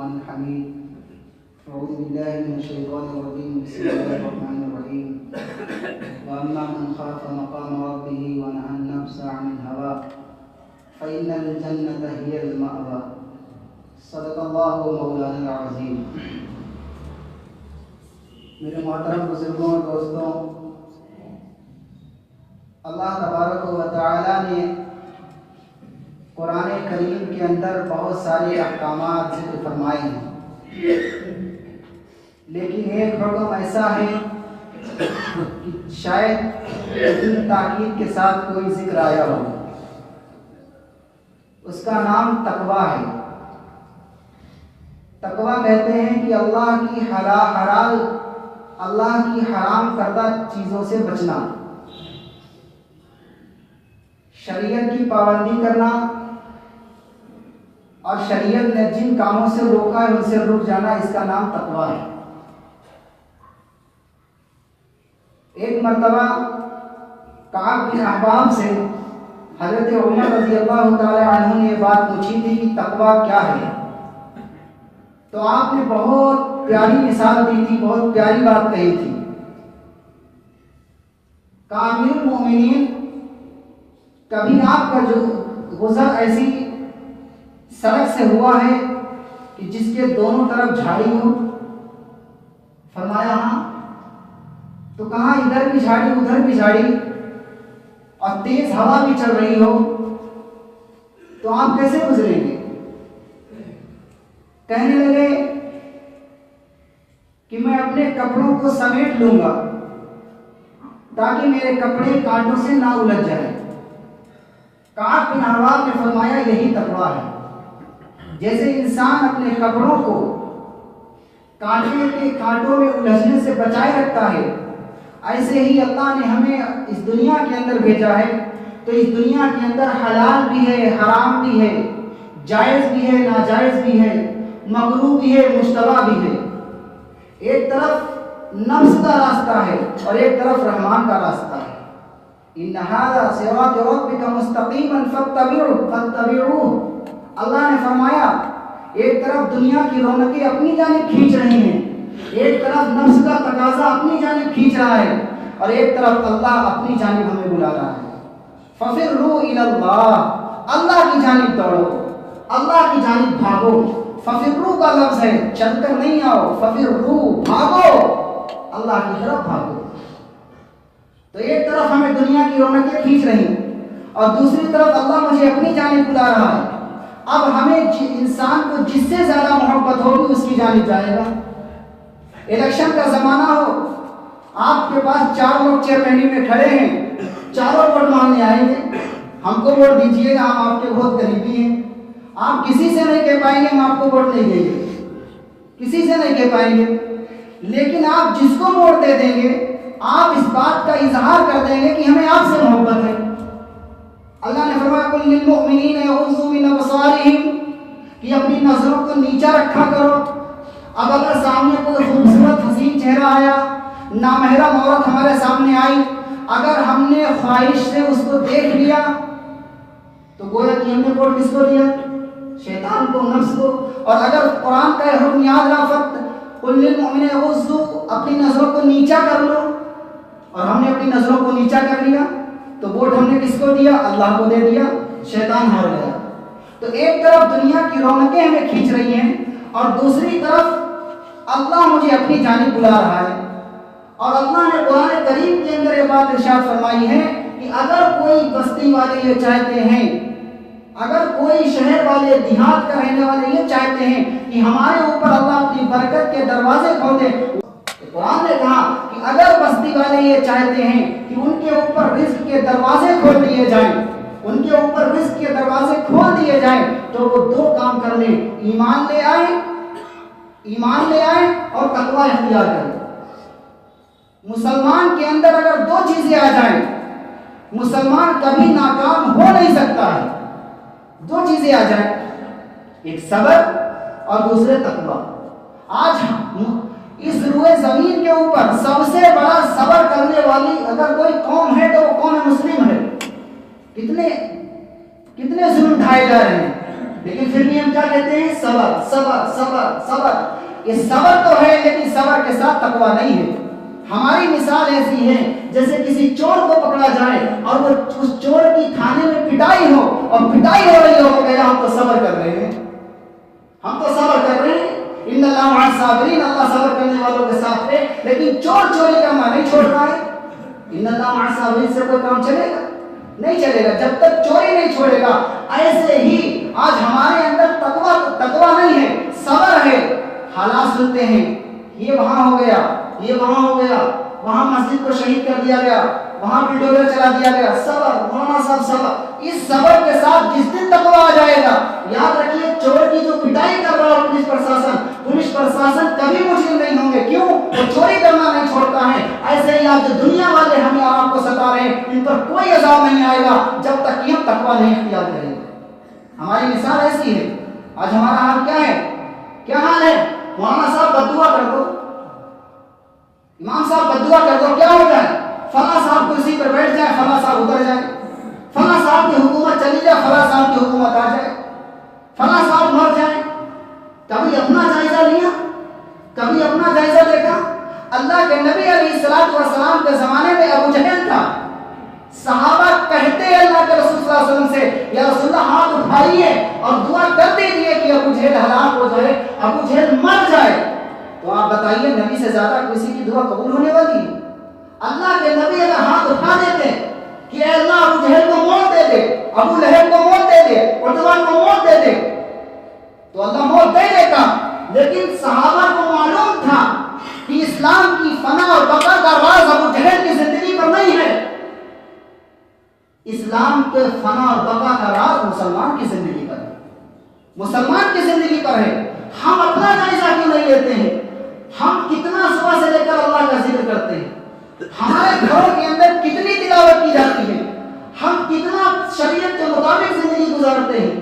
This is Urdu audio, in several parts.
الرحمن الحميد أعوذ بالله من الشيطان الرجيم بسم الله الرحمن الرحيم وأما من خاف مقام ربه ونهى النفس عن الهوى فإن الجنة هي المأوى صدق الله مولانا العظیم۔ میرے محترم بزرگوں اور دوستوں، اللہ تبارک و تعالی نے قرآن کریم کے اندر بہت سارے احکامات ذکر فرمائے ہیں، لیکن ایک حکم ایسا ہے کہ شاید اتنی تاکید کے ساتھ کوئی ذکر آیا ہو، اس کا نام تقویٰ ہے۔ تقویٰ کہتے ہیں کہ اللہ کی حرام کردہ چیزوں سے بچنا، شریعت کی پابندی کرنا، اور شریعت نے جن کاموں سے روکا ہے ان سے رک جانا، اس کا نام تقویٰ ہے۔ ایک مرتبہ کعب بن احباب سے حضرت عمر رضی اللہ تعالی عنہ نے یہ بات پوچھی تھی کہ تقویٰ کیا ہے، تو آپ نے بہت پیاری مثال دی تھی، بہت پیاری بات کہی تھی۔ امیر المومنین، کبھی آپ کا جو گزر ایسی سڑک سے ہوا ہے کہ جس کے دونوں طرف جھاڑی ہو؟ فرمایا ہاں۔ تو کہاں ادھر بھی جھاڑی ادھر بھی جھاڑی اور تیز ہوا بھی چل رہی ہو، تو آپ کیسے گزریں گے؟ کہنے لگے کہ میں اپنے کپڑوں کو سمیٹ لوں گا تاکہ میرے کپڑے کانٹوں سے نہ الجھ جائیں۔ کعب بن احباب نے فرمایا یہی تقویٰ ہے۔ جیسے انسان اپنے کپڑوں کو کانٹوں میں الجھنے سے بچائے رکھتا ہے، ایسے ہی اللہ نے ہمیں اس دنیا کے اندر بھیجا ہے، تو اس دنیا کے اندر حلال بھی ہے، حرام بھی ہے، جائز بھی ہے، ناجائز بھی ہے، مکروہ بھی ہے، مشتبہ بھی ہے۔ ایک طرف نفس کا راستہ ہے اور ایک طرف رحمان کا راستہ ہے۔ ان ھذا صراط ربک مستقیما فاتبعوہ۔ اللہ نے فرمایا ایک طرف دنیا کی رونقیں اپنی جانب کھینچ رہی ہیں، ایک طرف نفس کا تقاضا اپنی جانب کھینچ رہا ہے، اور ایک طرف اللہ اپنی جانب ہمیں بلا رہا ہے۔ ففروا الی اللہ، اللہ کی جانب دوڑو، اللہ کی جانب بھاگو۔ ففروا کا لفظ ہے، چل کر نہیں آؤ، ففروا بھاگو، اللہ کی طرف بھاگو۔ تو ایک طرف ہمیں دنیا کی رونقیں کھینچ رہی اور دوسری طرف اللہ مجھے اپنی جانب بلا رہا ہے۔ اب ہمیں انسان کو جس سے زیادہ محبت ہوگی اس کی جانب جائے گا۔ الیکشن کا زمانہ ہو، آپ کے پاس 4 لوگ چیئرمینی میں کھڑے ہیں، چاروں ووٹ مانگنے آئیں گے، ہم کو ووٹ دیجیے گا، ہم آپ کے بہت قریبی ہیں۔ آپ کسی سے نہیں کہہ پائیں گے ہم آپ کو ووٹ نہیں دیں گے، کسی سے نہیں کہہ پائیں گے، لیکن آپ جس کو ووٹ دے دیں گے آپ اس بات کا اظہار کر دیں گے کہ ہمیں آپ سے محبت ہے۔ اللہ نے فرمایا قل للمؤمنین یغضوا من ابصارہم، کہ اپنی نظروں کو نیچا رکھا کرو۔ اب اگر سامنے کوئی خوبصورت حسین چہرہ آیا، نامحرم عورت ہمارے سامنے آئی، اگر ہم نے خواہش سے اس کو دیکھ لیا تو گویا کہ ہم نے ووٹ کس کو دیا؟ شیطان کو، نفس کو۔ اور اگر قرآن کا حکم یاد رافت قل للمؤمنین یغضوا، اپنی نظروں کو نیچا کر لو، اور ہم نے اپنی نظروں کو نیچا کر لیا تو ووٹ ہم نے کس کو دیا؟ اللہ کو دے دیا، شیطان ہار گیا۔ تو ایک طرف دنیا کی رونقیں ہمیں کھینچ رہی ہیں اور دوسری طرف اللہ مجھے اپنی جانب بلا رہا ہے۔ اور اللہ نے قرآن کریم کے اندر یہ بات ارشاد فرمائی ہے کہ اگر کوئی بستی والے یہ چاہتے ہیں، اگر کوئی شہر والے، دیہات کا رہنے والے یہ چاہتے ہیں کہ ہمارے اوپر اللہ اپنی برکت کے دروازے کھول دے، قرآن نے کہا کہ اگر بستی والے یہ چاہتے ہیں کہ ان کے اوپر رزق کے دروازے کھول دیے جائیں، ان کے اوپر رزق کے دروازے کھول دیے جائیں، تو وہ 2 کام کر لیں، ایمان لے آئیں اور تقویٰ اختیار کریں۔ مسلمان کے اندر اگر 2 چیزیں آ جائیں، مسلمان کبھی ناکام ہو نہیں سکتا ہے۔ 2 چیزیں آ جائیں، ایک صبر اور دوسرے تقویٰ۔ آج اس روئے زمین کے اوپر سب سے بڑا صبر کرنے والی اگر کوئی قوم ہے تو وہ قوم مسلم ہے۔ کتنے ظلم ڈھائے جا رہے ہیں، لیکن پھر بھی ہم کیا کہتے ہیں؟ صبر صبر صبر صبر. یہ صبر تو ہے لیکن صبر کے ساتھ تقویٰ نہیں ہے. ہماری مثال ایسی ہے جیسے کسی چور کو پکڑا جائے اور وہ اس چور کی تھانے میں پٹائی ہو اور پٹائی ہو رہی ہو کہ ہم تو صبر کر رہے ہیں، ہم تو صبر کر رہے ہیں. ان اللہ مع الصابرین، اللہ صبر کرنے والوں کے ساتھ ہے. لیکن چور چوری کرنا نہیں چھوڑ رہا ہے. ان اللہ مع الصابرین سے کوئی کام چلے گا؟ نہیں چلے گا جب تک چوری نہیں چھوڑے گا. ایسے ہی آج ہمارے اندر تقویٰ نہیں ہے، صبر ہے. حالات سنتے ہیں، یہ وہاں ہو گیا، یہ وہاں ہو گیا، وہاں مسجد کو شہید کر دیا گیا، وہاں بلڈوزر چلا دیا گیا. صبر مولانا صاحب صبر. اس صبر کے ساتھ جس دن تقویٰ آ جائے گا، یاد رکھیے چور کی جو پٹائی کر رہا ہے پولیس پرشاسن کبھی مجرم نہیں ہوں گے. کیوں؟ وہ چوری کرنا نہیں چھوڑتا ہے. ایسے ہی آج جو دنیا والے ہمیں آپ کو ستا رہے ہیں، ان پر کوئی عذاب نہیں آئے گا جب تک کہ ہم تقویٰ نہیں اختیار کریں گے. ہماری مثال ایسی ہے. آج ہمارا حال کیا ہے؟ کیا حال ہے؟ مولانا صاحب بددعا کر دو، امام صاحب بددعا کر دو، کیا ہو جائے؟ فلاں صاحب کرسی پر بیٹھ جائے، فلاں صاحب اتر جائے، فلاں صاحب کی حکومت چلی جائے، فلاں صاحب کی حکومت آ جائے، فلاں صاحب مر جائے. کبھی اپنا جائزہ لیا؟ کبھی اپنا جائزہ دیکھا؟ اللہ کے نبی علیہ الصلوۃ والسلام کے زمانے میں ابو جہل تھا. صحابہ کہتے اللہ کے رسول صلی اللہ علیہ وسلم سے، یا رسول اللہ ہاتھ اٹھائیے اور دعا کر دیجیے کہ ابو جہل ہلاک ہو جائے، ابو جہل مر جائے. تو آپ بتائیے نبی سے زیادہ کسی کی دعا قبول ہونے والی ہے؟ اللہ کے نبی اگر ہاتھ اٹھا دیتے کہ اے اللہ ابو جہل کو موت دے دے، ابو لہب کو موت دے دے، عتبہ کو موت دے دے، تو اللہ موت دے دیتا. لیکن صحابہ کو معلوم تھا کہ اسلام کی فنا اور بقا کا راز ابو جہل کی زندگی پر نہیں ہے. اسلام کے فنا اور بقا کا راز مسلمان کی زندگی پر ہے، مسلمان کی زندگی پر ہے. ہم اپنا جائزہ کیوں نہیں لیتے ہیں؟ ہم کتنا صبح سے لے کر اللہ کا ذکر کرتے ہیں، ہمارے گھروں کے اندر کتنی تلاوت کی جاتی ہے، ہم کتنا شریعت کے مطابق زندگی گزارتے ہیں.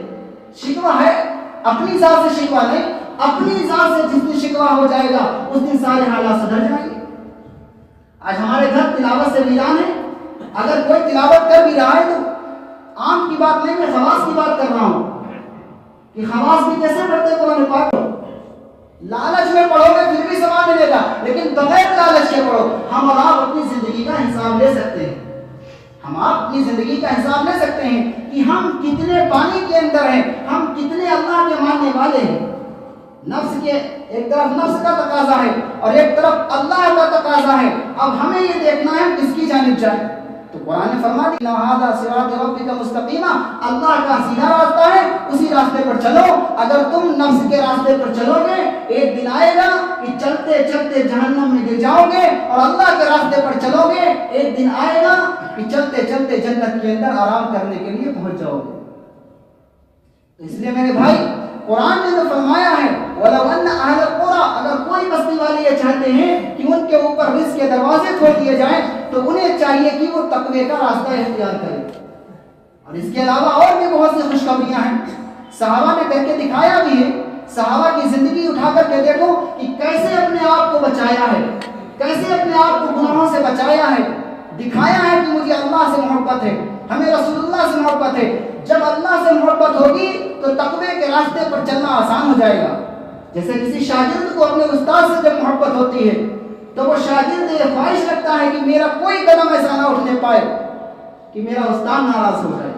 شکوہ ہے اپنی ذات سے، شکوہ نہیں، اپنی ذات سے جس دن شکوہ ہو جائے گا اس دن سارے حالات سدھر جائیں گے. آج ہمارے گھر تلاوت سے ویران ہے. اگر کوئی تلاوت کر بھی رہا ہے تو عام کی بات نہیں، میں خواص کی بات کر رہا ہوں کہ خواص بھی کیسے پڑھتے قرآن پاک کو. لالچ میں پڑھو گے پھر بھی ثواب ملے گا، لیکن بغیر لالچ کے پڑھو. ہم اور آپ اپنی زندگی کا حساب لے سکتے ہیں، ہم آپ اپنی زندگی کا حساب لے سکتے ہیں کہ ہم کتنے پانی کے اندر ہیں، ہم کتنے اللہ کے ماننے والے ہیں. نفس کے ایک طرف نفس کا تقاضا ہے اور ایک طرف اللہ کا تقاضا ہے. اب ہمیں یہ دیکھنا ہے کس کی جانب جائے. تو قرآن نے فرما دیا ھذا صراط ربک مستقیما، اللہ کا سیدھا راستہ ہے، اسی راستے پر چلو. اگر تم نفس کے راستے پر چلو گے ایک دن آئے گا کہ چلتے چلتے جہنم میں گر جاؤ گے، اور اللہ کے راستے پر چلو گے ایک دن آئے گا کہ چلتے چلتے جنت کے اندر آرام کرنے کے لیے پہنچ جاؤ گے. اس لیے میرے بھائی قرآن نے جو فرمایا ہے وَلَوْ أَنَّ أَهْلَ الْقُرَىٰ، اگر کوئی بستی والے یہ چاہتے ہیں کہ ان کے اوپر رزق کے دروازے کھول دیے جائیں تو انہیں چاہیے کہ وہ تقوی کا راستہ اختیار کریں. اور اس کے علاوہ اور بھی بہت سی خوشخبریاں ہیں، صحابہ نے کر کے دکھایا بھی ہے. صحابہ کی زندگی اٹھا کر کے دیکھو کہ کیسے اپنے آپ کو بچایا ہے، کیسے اپنے آپ کو گناہوں سے بچایا ہے. دکھایا ہے کہ مجھے اللہ سے محبت ہے، ہمیں رسول اللہ سے محبت ہے. جب اللہ سے محبت ہوگی تو تقوی کے راستے پر چلنا آسان ہو جائے گا. جیسے کسی شاگرد کو اپنے استاد سے جب محبت ہوتی ہے تو وہ شاگرد یہ خواہش رکھتا ہے کہ میرا کوئی قدم ایسا نہ اٹھنے پائے کہ میرا استاد ناراض ہو جائے.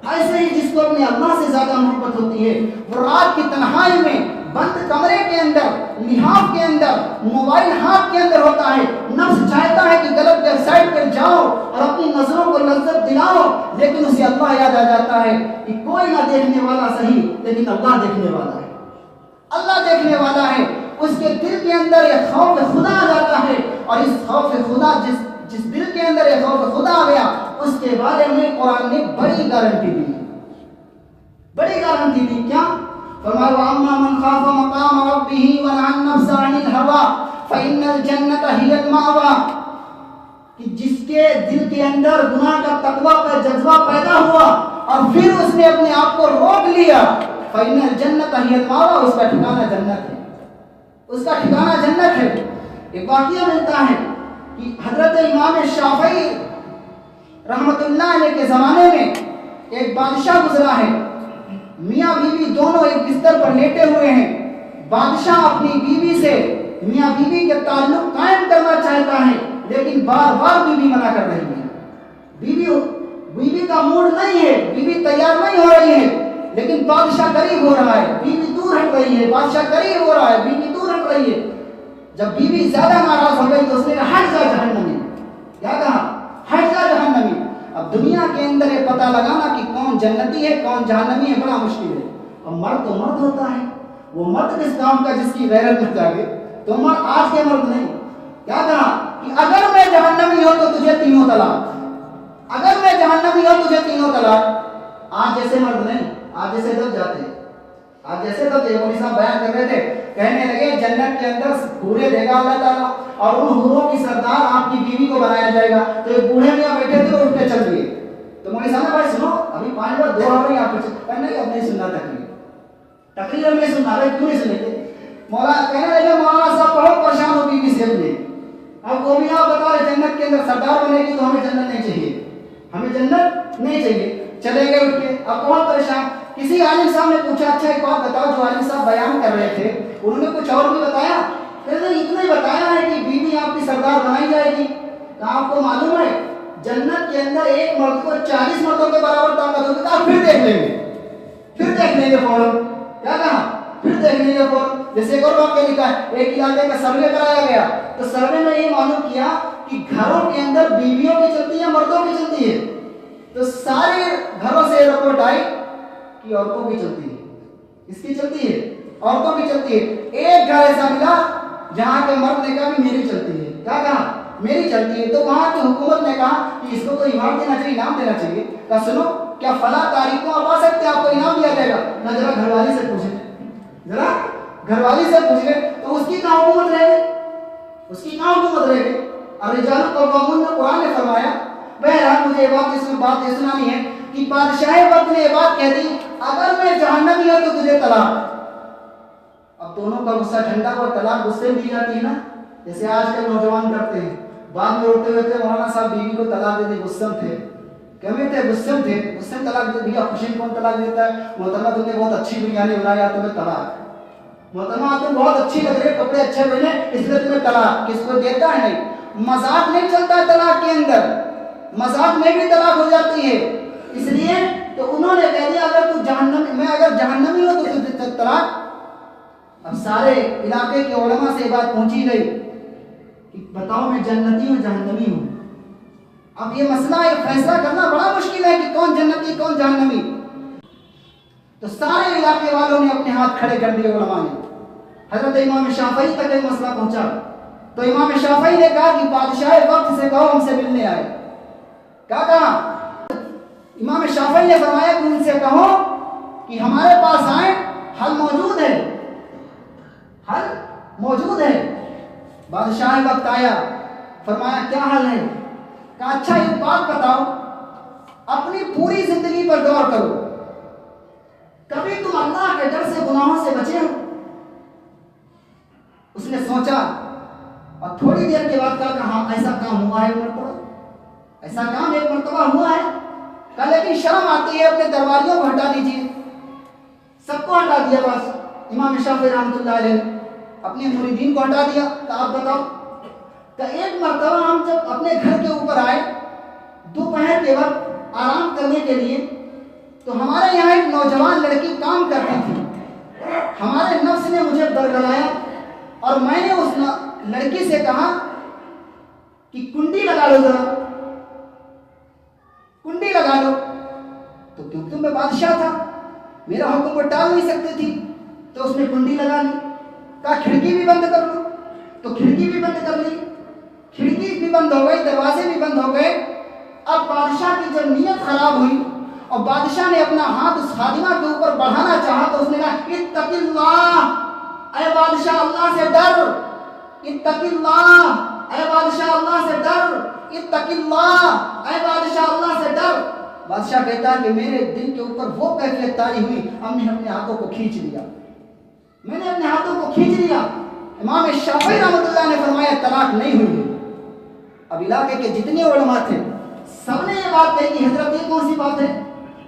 ایسے ہی جس کو اپنے اللہ سے زیادہ محبت ہوتی ہے وہ رات کی تنہائی میں بند کمرے کے اندر، لحاف کے اندر، موبائل ہاتھ کے اندر ہوتا ہے. نفس چاہتا ہے کہ غلط ویب سائٹ پر جاؤ اور اپنی نظروں کو لذت دلاؤ، لیکن اسے اللہ یاد آ جاتا ہے کہ کوئی نہ دیکھنے والا صحیح لیکن اللہ دیکھنے والا ہے، اللہ دیکھنے والا ہے. اس کے دل کے اندر یہ خوف خدا آ جاتا ہے، اور اس خوف خدا جس دل کے اندر یہ خوف خدا آ گیا اس کے بارے میں قرآن نے بڑی گارنٹی دی، بڑی گارنٹی دی. کیا فرمایا؟ وَأَمَّا مَنْ خَافَ مَقَامَ رَبِّهِ وَنَهَى النَّفْسَ عَنِ الْهَوَىٰ فَإِنَّ الْجَنَّةَ هِيَ الْمَأْوَىٰ، کہ جس کے دل کے اندر گناہ کا تقویٰ کا جذبہ پیدا ہوا اور پھر اس نے اپنے آپ کو روک لیا، فَإِنَّ الْجَنَّةَ هِيَ الْمَأْوَىٰ، اس کا ٹھکانہ جنت ہے، اس کا ٹھکانہ جنت ہے. ایک واقعہ ملتا ہے کہ حضرت امام شافعی رحمت اللہ علیہ کے زمانے میں ایک بادشاہ گزرا ہے. میاں بیوی دونوں ایک بستر پر لیٹے ہوئے ہیں، بادشاہ اپنی بیوی سے میاں بیوی کے تعلق قائم کرنا چاہتا ہے، لیکن بار بار بیوی منع کر رہی ہے۔ بیوی کا موڈ نہیں ہے، بیوی تیار نہیں ہو رہی ہے، لیکن بادشاہ قریب ہو رہا ہے، بیوی دور ہٹ رہی ہے، بادشاہ قریب ہو رہا ہے، بیوی دور ہٹ رہی ہے۔ جب بیوی زیادہ ناراض ہو گئی تو اس نے کہا ہٹ جا جہنمی، کیا کہا؟ ہٹ جا جہنمی۔ اب دنیا کے اندر یہ پتہ لگانا کہ کون جنتی ہے کون جہنمی ہے بڑا مشکل ہے۔ اب مرد تو مرد ہوتا ہے، وہ مرد کس کام کا جس کی غیرت اٹھ جائے، تو مرد آج کے مرد نہیں، کیا کہا کہ اگر میں جہنمی ہوں تو تجھے تینوں طلاق، اگر میں جہنمی ہوں تجھے تینوں طلاق۔ آج جیسے مرد نہیں، آج جیسے دب جاتے ہیں، آج جیسے دب مولوی صاحب بیان کر رہے تھے، کہنے لگے جنت کے اندر حوریں دے گا اللہ تعالیٰ، اور ان حوروں کی سردار آپ کی بیوی کو بنایا جائے گا۔ تو ایک بوڑھے میاں بیٹھے تھے وہ اٹھ کے چل دیے، تو مولوی صاحب نے بھائی سنو ابھی 5 بار 2 آور یہاں پہ نہیں، اب نہیں سننا تقریر اب نہیں سننا، بھائی کیوں نہیں سنے تھے؟ مولانا کہنے لگے مولانا صاحب بہت پریشان ہو بیوی سے اپنے، اب وہ بھی آپ بتا رہے جنت کے اندر سردار بنے گی تو ہمیں جنت نہیں چاہیے، ہمیں جنت نہیں چاہیے۔ چلے گئے اٹھ کے، اب بہت پریشان۔ کسی عالم صاحب نے پوچھا اچھا ایک بات بتاؤ، جو عالم صاحب بیان کر رہے تھے انہوں نے کچھ اور بھی بتایا؟ کہتے ہیں اتنا ہی بتایا ہے کہ بیوی آپ کی سردار بنائی جائے گی۔ آپ کو معلوم ہے جنت کے اندر ایک مرد کو 40 مردوں کے برابر طاقت ہوگی، آپ پھر دیکھ لیں گے، پھر دیکھ لیں گے فوراً، کیا کہا؟ پھر دیکھ لیں گے فوراً۔ جیسے ایک اور واقعہ لکھا ہے، ایک علاقے کا سروے کرایا گیا تو سروے میں یہ معلوم کیا کہ گھروں کے اندر بیویوں کی چلتی ہے مردوں کی چلتی ہے، تو سارے گھروں سے رپورٹ آئی کہ عورتوں کی چلتی ہے۔ اس کی چلتی ہے، عورتوں کی چلتی ہے۔ ایک گھر ایسا ملا جہاں کے مرد نے کہا کہ میری چلتی ہے، کیا کہا؟ میری چلتی ہے۔ تو وہاں کی حکومت نے کہا کہ اس کو تو انعام دینا چاہیے، انعام دینا چاہیے۔ کہا سنو کیا فلاں تاریخ کو آپ آ سکتے ہیں، آپ کو انعام دیا جائے گا؟ نہ ذرا گھر والی سے پوچھیں، ذرا گھر والی سے پوچھ لیں تو اس کی کہاں حکومت رہے گی، اس کی کہاں حکومت رہے گی؟ الرجال قوامون میں قرآن نے فرمایا۔ بہرحال مجھے اس میں بات یہ سنانی ہے کہ بادشاہ وقت نے یہ بات کہہ دی اگر میں جہنمی ہوں تو تجھے طلاق۔ اب دونوں کا غصہ ٹھنڈا ہوا، طلاق غصے میں دی جاتی ہے نا، جیسے آج کل نوجوان کرتے ہیں، بعد میں اٹھتے ہوئے تھے مولانا صاحب بیوی کو طلاق دے دی، غصے میں تھے، کمی تھے، غصے میں تھے، غصے میں طلاق دے دیا۔ خوشی کون طلاق دیتا ہے؟ محترمہ تم نے بہت اچھی بریانی بنائی، تمہیں طلاق۔ محترمہ تم بہت اچھی لگ رہی، کپڑے اچھے پہنے، اس لیے تمہیں طلاق۔ کس کو دیتا ہے؟ نہیں، مذاق نہیں چلتا ہے طلاق کے اندر، مذاق میں بھی طلاق ہو جاتی ہے۔ اس لیے تو انہوں نے کہہ دیا اگر تو جہنمی، میں اگر جہنمی ہوں تو تجھے طلاق۔ اب سارے علاقے کے علماء سے بات پہنچی گئی کہ بتاؤ میں جنتی ہوں جہنمی ہوں۔ اب یہ مسئلہ یہ فیصلہ کرنا بڑا مشکل ہے کہ کون جنتی کون جہنمی۔ تو سارے علاقے والوں نے اپنے ہاتھ کھڑے کر دیے علماء نے۔ حضرت امام شافعی تک یہ مسئلہ پہنچا تو امام شافعی نے کہا کہ بادشاہ وقت سے کہو ہم سے ملنے آئے۔ کیا کہا؟ امام شافعی نے فرمایا کہ ان سے کہو کہ ہمارے پاس آئیں، حل موجود ہے، حل موجود ہے۔ بادشاہ وقت آیا، فرمایا کیا حل ہے؟ کہا اچھا ایک بات بتاؤ، اپنی پوری زندگی پر غور کرو، کبھی تم اللہ کے ڈر سے گناہوں سے بچے ہو؟ اس نے سوچا اور تھوڑی دیر کے بعد کہا کہ ہاں ایسا کام ہوا ہے ایک مرتبہ، ایسا کام ایک مرتبہ ہوا ہے۔ کہا لیکن شرم آتی ہے، اپنے درباریوں کو ہٹا دیجیے۔ سب کو ہٹا دیا، بس امام شافعی رحمۃ اللہ علیہ نے اپنے مریدین کو ہٹا دیا۔ کہا آپ بتاؤ، کہ ایک مرتبہ ہم جب اپنے گھر کے اوپر آئے دوپہر کے وقت آرام کرنے کے لیے، تو ہمارے یہاں ایک نوجوان لڑکی کام کرتی تھی۔ ہمارے نفس نے مجھے برگلایا اور میں نے اس لڑکی سے کہا کہ کنڈی لگا لو، ذرا کنڈی لگا لو۔ تو کیونکہ میں بادشاہ تھا، میرا حکم کو ٹال نہیں سکتی تھی، تو اس نے کنڈی لگا لی۔ کہا کھڑکی بھی بند کر لو، تو کھڑکی بھی بند کر لی، کھڑکی بھی بند ہو گئی، دروازے بھی بند ہو گئے۔ اب بادشاہ کی جب نیت خراب ہوئی اور بادشاہ نے اپنا ہاتھ اس خادمہ کے اوپر بڑھانا چاہا تو اس نے کہا اتق اللہ، اے بادشاہ اللہ سے ڈر، اتق اللہ، اے بادشاہ اللہ سے ڈر، اتق اللہ، اے بادشاہ اللہ سے ڈر۔ بادشاہ کہتا ہے کہ میرے دل کے اوپر وہ کیفیت طاری ہوئی، ہم نے اپنے ہاتھوں کو کھینچ لیا، میں نے اپنے ہاتھوں کو کھینچ لیا۔ امام شافعی رحمۃ اللہ نے فرمایا طلاق نہیں ہوئی۔ اب علاقے کے جتنے علماء تھے سب نے یہ بات کہی کہ حضرت یہ کون سی بات ہے،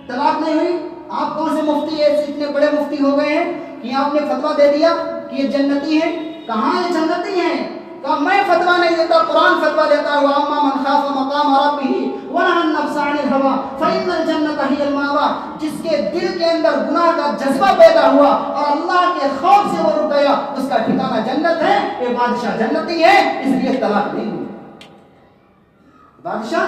طلاق نہیں ہوئی؟ آپ کون سے مفتی ایسے اتنے بڑے مفتی ہو گئے ہیں کہ آپ نے فتویٰ دے دیا کہ یہ جنتی ہیں؟ کہاں یہ جنتی ہیں؟ کہا میں فتویٰ نہیں دیتا، قرآن فتویٰ دیتا ہے، وَأَمَّا مَنْ خَافَ مَقَامَ رَبِّهِ وَنَهَى النَّفْسَ عَنِ الْهَوَىٰ فَإِنَّ الْجَنَّةَ هِيَ الْمَأْوَىٰ۔ جس کے دل کے اندر گناہ کا جذبہ پیدا ہوا اور اللہ کے خوف سے وہ رک گیا، اس کا ٹھکانہ جنت ہے۔ یہ بادشاہ جنتی ہے، اس لیے طلاق نہیں ہوئی۔ بادشاہ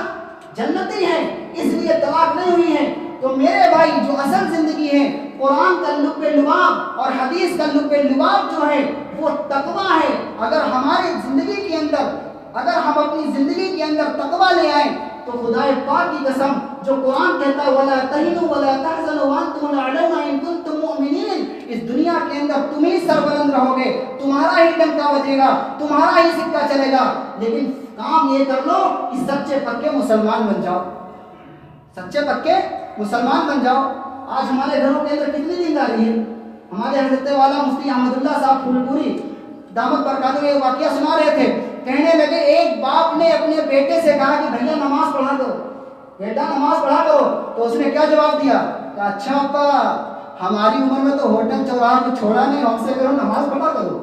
جنتی ہے، اس لیے طلاق نہیں ہوئی ہے۔ تو میرے بھائی، جو اصل زندگی ہے، قرآن کا لب لباب اور حدیث کا لب لباب جو ہے وہ تقویٰ ہے۔ اگر ہماری زندگی کے اندر، اگر ہم اپنی زندگی کے اندر تقویٰ لے آئیں تو خدائے پاک کی قسم، جو قرآن کہتا ہے وَلَا تَهِنُوا وَلَا تَحْزَنُوا وَأَنْتُمُ الْأَعْلَوْنَ إِن كُنتُم مُؤْمِنِينَ۔ اس دنیا کے اندر تم ہی سربلند رہو گے، تمہارا ہی ڈنکا بجے گا، تمہارا ہی سکہ چلے گا، لیکن کام یہ کر لو کہ سچے پکے مسلمان بن جاؤ، سچے پکے مسلمان بن جاؤ۔ آج ہمارے گھروں کے اندر کتنی دینداری ہے۔ ہمارے حضرت والا مفتی احمد اللہ صاحب پھولپوری دامت برکاتہ یہ واقعہ سنا رہے تھے، کہنے لگے ایک باپ نے اپنے بیٹے سے کہا کہ بھیا نماز پڑھا دو، بیٹا نماز پڑھا دو۔ تو اس نے کیا جواب دیا کہ اچھا ابا، ہماری عمر میں تو ہوٹل چوراہا کو چھوڑا نہیں، ہم سے کرو نماز پڑھا کرو۔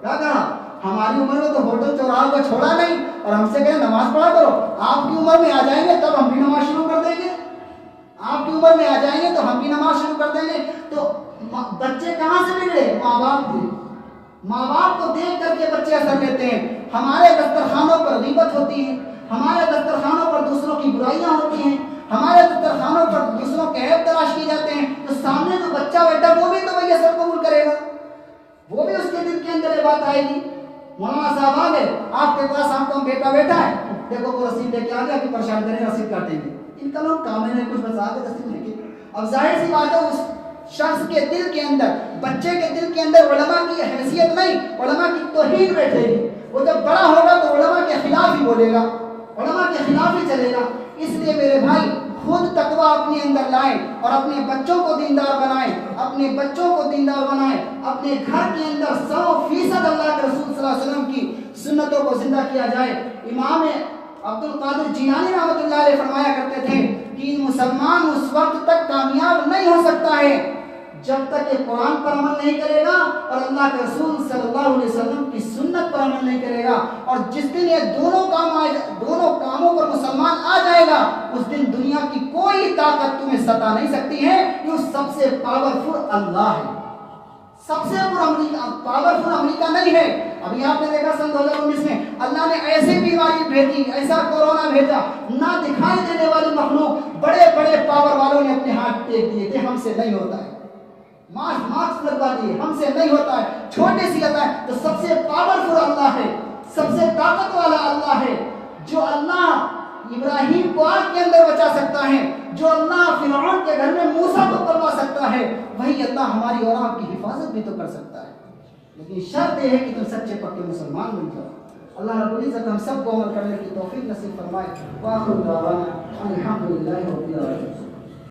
کیا کہا؟ ہماری عمر میں تو ہوٹل چوراہا کو چھوڑا نہیں اور ہم سے کہیں نماز پڑھا کرو، آپ کی عمر میں آ جائیں گے تب ہم بھی نماز شروع کر دیں گے، آپ کی عمر میں آ جائیں گے تو ہم بھی نماز شروع کر دیں گے۔ تو بچے کہاں سے بگڑے؟ ماں باپ تھے، ماں باپ کو دیکھ کر کے بچے اثر لیتے ہیں۔ ہمارے دسترخوانوں پر غیبت ہوتی ہے، ہمارے دسترخوانوں پر دوسروں کی برائیاں ہوتی ہیں، ہمارے دسترخوانوں پر دوسروں کے عیب تلاش کیے جاتے ہیں، تو سامنے جو بچہ بیٹھا وہ بھی تو وہی اثر قبول کرے گا، وہ بھی اس کے دل کے اندر یہ بات آئے گی۔ مولانا صاحب آ گئے آپ کے پاس، آپ کا بیٹا بیٹھا ہے، دیکھو وہ رسید لے کے آ گیا کہ پریشان کریں رسید کر دیں گے، ان کا لوگ کام ہے کچھ بتا کے رسید لے کے۔ اب ظاہر سی بات ہے اس شخص کے دل کے اندر، بچے کے دل کے اندر علماء کی حیثیت نہیں، علماء کی توہین بیٹھے گی۔ وہ جب بڑا ہوگا تو علماء کے خلاف ہی بولے گا، علماء کے خلاف ہی چلے گا۔ اس لیے میرے بھائی، خود تقویٰ اپنے اندر لائیں اور اپنے بچوں کو دیندار بنائیں، اپنے بچوں کو دیندار بنائیں۔ اپنے گھر کے اندر 100% اللہ کے رسول صلی اللہ علیہ وسلم کی سنتوں کو زندہ کیا جائے۔ امام عبد القادر جیلانی رحمۃ اللہ علیہ فرمایا کرتے تھے کہ مسلمان اس وقت تک کامیاب نہیں ہو سکتا ہے جب تک یہ قرآن پر عمل نہیں کرے گا اور اللہ کے رسول صلی اللہ علیہ وسلم کی سنت پر عمل نہیں کرے گا۔ اور جس دن یہ دونوں کاموں پر مسلمان آ جائے گا، اس دن دنیا کی کوئی طاقت تمہیں ستا نہیں سکتی ہے، کیوں سب سے پاورفل اللہ ہے، سب سے پاورفل امریکہ نہیں ہے۔ ابھی آپ نے دیکھا سن 2019 میں اللہ نے ایسی بیماری بھیجی، ایسا کورونا بھیجا، نہ دکھائی دینے والی مخلوق، بڑے بڑے پاور والوں نے اپنے ہاتھ ٹیک دیے کہ ہم سے نہیں ہوتا ہے، ماسک لگوا دیے، ہم سے نہیں ہوتا ہے، چھوٹے سی اللہ ہے۔ تو سب سے پاورفل اللہ ہے، سب سے طاقت والا اللہ ہے، جو اللہ ابراہیم کو آگ کے اندر بچا سکتا ہے، جو اللہ فرعون کے گھر میں موسیٰ کو پلوا سکتا ہے، وہی اللہ ہماری اور آپ کی حفاظت بھی تو کر سکتا ہے۔ لیکن شرط یہ ہے کہ تم سچے پکے مسلمان بن جاؤ۔ اللہ رب العزت ہم سب کو عمل کرنے کی توفیق نصیب فرمائے۔ وآخر دعوانا الحمدللہ رب العالمین۔